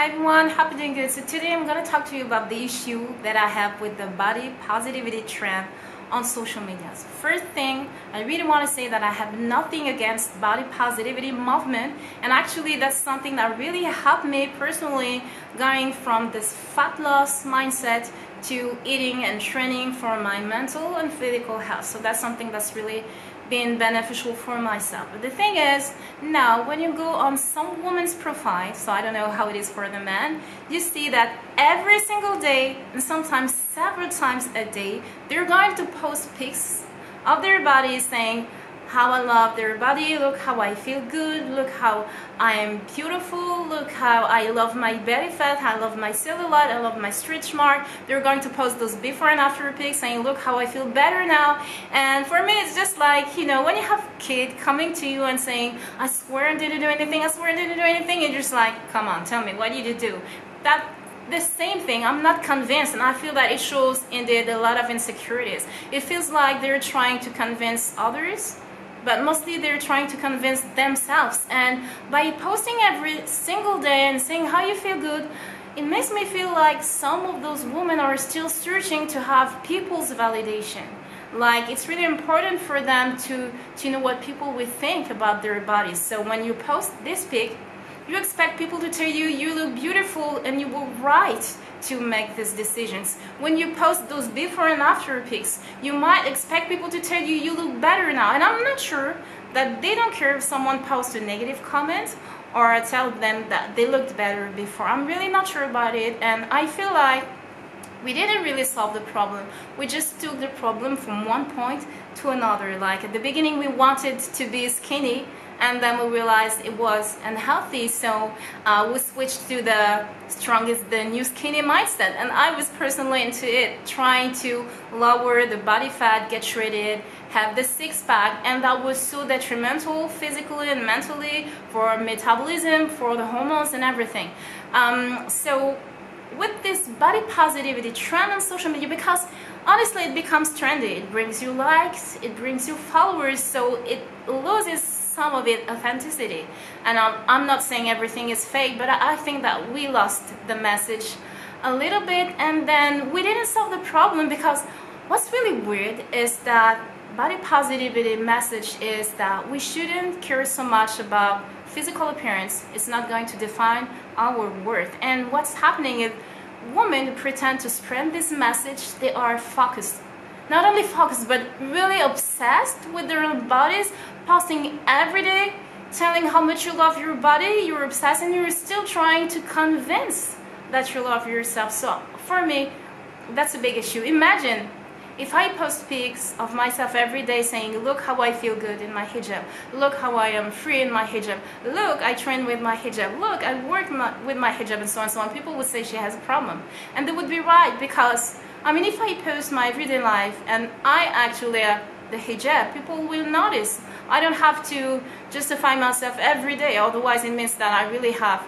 Hi everyone, happy doing good. So today I'm going to talk to you about the issue that I have with the body positivity trend on social media. So first thing, I really want to say that I have nothing against body positivity movement, and actually that's something that really helped me personally going from this fat loss mindset to eating and training for my mental and physical health. So that's something that's really been beneficial for myself. But the thing is, now when you go on some woman's profile, so I don't know how it is for the man, you see that every single day, and sometimes several times a day, they're going to post pics of their bodies saying how I love their body, look how I feel good, look how I am beautiful, look how I love my belly fat, I love my cellulite, I love my stretch mark. They're going to post those before and after pics saying look how I feel better now. And for me it's just like, you know, when you have a kid coming to you and saying I swear I didn't do anything, I swear I didn't do anything, you're just like, come on, tell me, what did you do? The same thing, I'm not convinced, and I feel that it shows indeed a lot of insecurities. It feels like they're trying to convince others, but mostly they're trying to convince themselves. And by posting every single day and saying how you feel good, it makes me feel like some of those women are still searching to have people's validation. Like it's really important for them to know what people will think about their bodies. So when you post this pic, you expect people to tell you you look beautiful and you were right to make these decisions. When you post those before and after pics, you might expect people to tell you you look better now. And I'm not sure that they don't care if someone posts a negative comment or tell them that they looked better before. I'm really not sure about it, and I feel like we didn't really solve the problem. We just took the problem from one point to another. Like at the beginning we wanted to be skinny, and then we realized it was unhealthy, so we switched to the strongest, the new skinny mindset. And I was personally into it, trying to lower the body fat, get shredded, have the six-pack, and that was so detrimental physically and mentally for metabolism, for the hormones and everything. So with this body positivity trend on social media, because honestly it becomes trendy, it brings you likes, it brings you followers, so it loses some of it authenticity. And I'm not saying everything is fake, but I think that we lost the message a little bit, and then we didn't solve the problem. Because what's really weird is that body positivity message is that we shouldn't care so much about physical appearance. It's not going to define our worth. And what's happening is women who pretend to spread this message, they are focused. Not only focused, but really obsessed with their own bodies, posting every day, telling how much you love your body, you're obsessed, and you're still trying to convince that you love yourself. So for me, that's a big issue. Imagine if I post pics of myself every day saying, look how I feel good in my hijab, look how I am free in my hijab, look, I train with my hijab, look, I work with my hijab, and so on and so on. People would say she has a problem. And they would be right, because I mean, if I post my everyday life and I actually have the hijab, people will notice. I don't have to justify myself every day, otherwise it means that I really have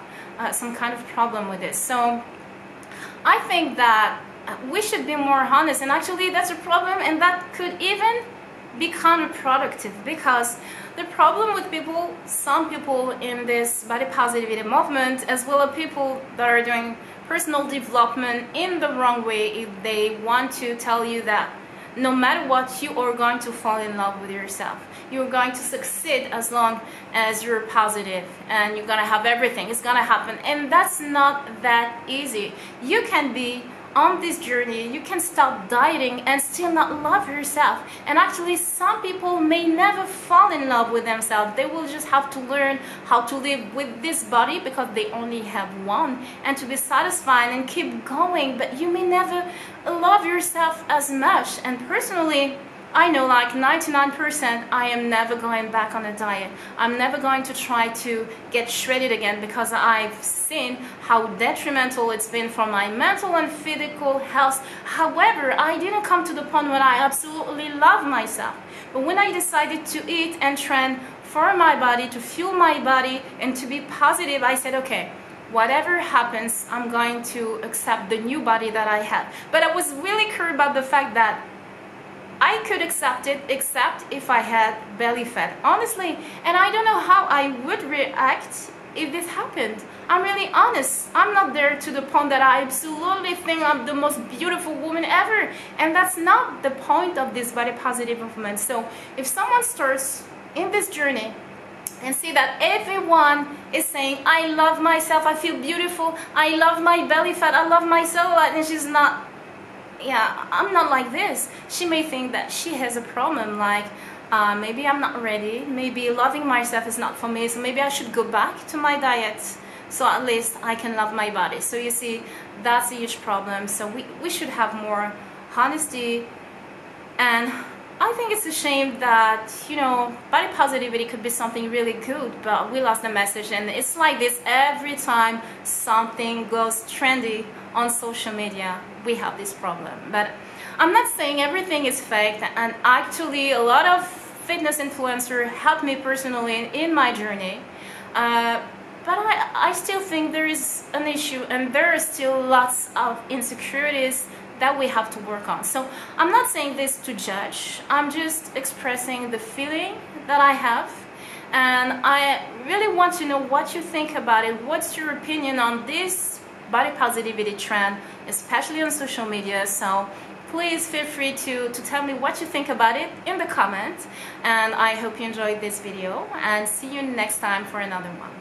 some kind of problem with this. So I think that we should be more honest, and actually that's a problem, and that could even be counterproductive, because the problem with people, some people in this body positivity movement, as well as people that are doing personal development in the wrong way, if they want to tell you that no matter what, you are going to fall in love with yourself. You're going to succeed as long as you're positive, and you're gonna have everything. It's gonna happen, and that's not that easy. You can be on this journey, you can stop dieting and still not love yourself. And actually some people may never fall in love with themselves. They will just have to learn how to live with this body, because they only have one, and to be satisfied and keep going. But you may never love yourself as much. And personally, I know like 99% I am never going back on a diet. I'm never going to try to get shredded again, because I've seen how detrimental it's been for my mental and physical health. However, I didn't come to the point when I absolutely love myself. But when I decided to eat and train for my body, to fuel my body and to be positive, I said, okay, whatever happens, I'm going to accept the new body that I have. But I was really clear about the fact that I could accept it except if I had belly fat, honestly. And I don't know how I would react if this happened. I'm really honest. I'm not there to the point that I absolutely think I'm the most beautiful woman ever, and that's not the point of this body positive movement. So if someone starts in this journey and see that everyone is saying, I love myself, I feel beautiful, I love my belly fat, I love my cellulite, and she's not, yeah, I'm not like this. She may think that she has a problem, like maybe I'm not ready, maybe loving myself is not for me, so maybe I should go back to my diet so at least I can love my body. So you see, that's a huge problem. So we should have more honesty. And I think it's a shame that, you know, body positivity could be something really good, but we lost the message. And it's like this every time something goes trendy on social media, we have this problem. But I'm not saying everything is fake, and actually a lot of fitness influencers helped me personally in my journey. But I still think there is an issue, and there are still lots of insecurities that we have to work on. So I'm not saying this to judge, I'm just expressing the feeling that I have, and I really want to know what you think about it. What's your opinion on this body positivity trend, especially on social media? So please feel free to tell me what you think about it in the comments, and I hope you enjoyed this video, and see you next time for another one.